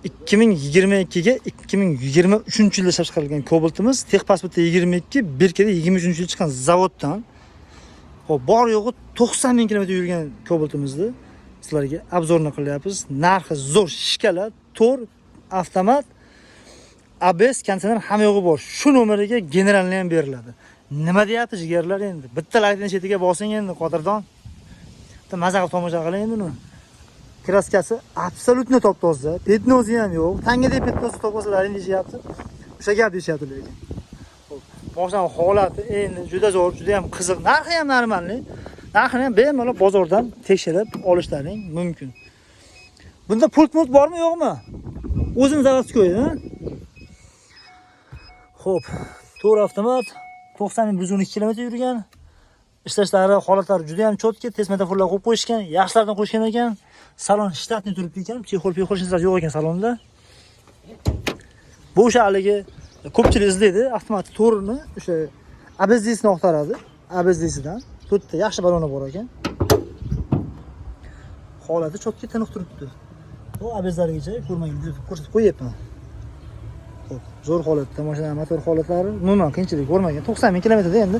2022 ga 2023 yilda ishlab chiqarilgan Cobalt'imiz, texpasporti 22, Berkada 23 yil chiqqan zavoddan. Xo'p, bor yo'g'i 90 ming kilometr yurgan Cobalt'imizni sizlarga obzorni qilyapmiz. Narxi zo'r, shikala, to'r, avtomat, ABS, konditsioner hamma yo'g'i bor. Shu nomeriga generalni ham beriladi. Nima deyapti jigarlar endi? Bitta laykning chetiga bosing endi, qadrdon. Bitta maza qilib tomosha qiling endi uni. Kraskasi absolutno top-toza, petnozi ham yo'q. Tangidek petnozi topmasalaring deyapti. O'sha gap deyapti lekin. Mashina holati endi juda zo'r, juda ham qiziq. Narxi ham normalniy. Narxini ham bemalol bozordan tekshirib olishlaring mumkin. Bunda pult bormi, yo'qmi? O'zini zavodga qo'ydi, ha? Xo'p, to'g'ri avtomat 90.112 kilometr yurgan. Ishlashlari, holatlari juda ham chotki, test metaforlar qo'yib qo'yishgan, yaxshilardan qo'shgan ekan. Salon shtatni turibdi ekan, chexol ishlar yo'q ekan salonda. Bu o'sha haligi ko'pchilik izlaydi, avtomat to'rini o'sha ABS'ni oqtaradi. ABS'dan to'rtta yaxshi baloni bor ekan. Holati chotki tiniq turibdi. Bu ABS'largacha ko'rmagan deb ko'rsatib qo'yapman. Xo'p, zo'r holatda, mashina motor holatlari umuman qiyinchilik ko'rmagan. 90 ming kilometrda endi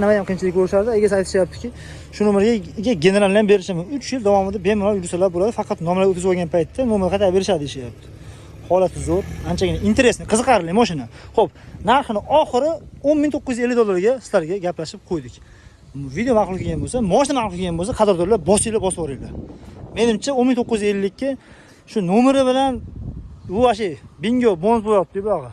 nima ham qiyinchilik ko'rishardi. Egasi aytishyaptiki, shu nomerga generalni ham berishaman. 3 yil davomida bemalol yursalar bo'ladi, faqat nomerlar o'tkazib olgan paytda nomer qaytarib berishadi deyapti. Holati zo'r, anchagina interesli, qiziqarli mashina. Xo'p, narxini oxiri $10.950 sizlarga gaplashib qo'ydik. Video ma'qul kelgan bo'lsa, mashina ma'qul kelgan bo'lsa, qadrdonlar bosinglar, bosib yuringlar. Menimcha 10.950 ga shu nomeri bilan bu ashi bingo bonus bo'lyapti, bog'i.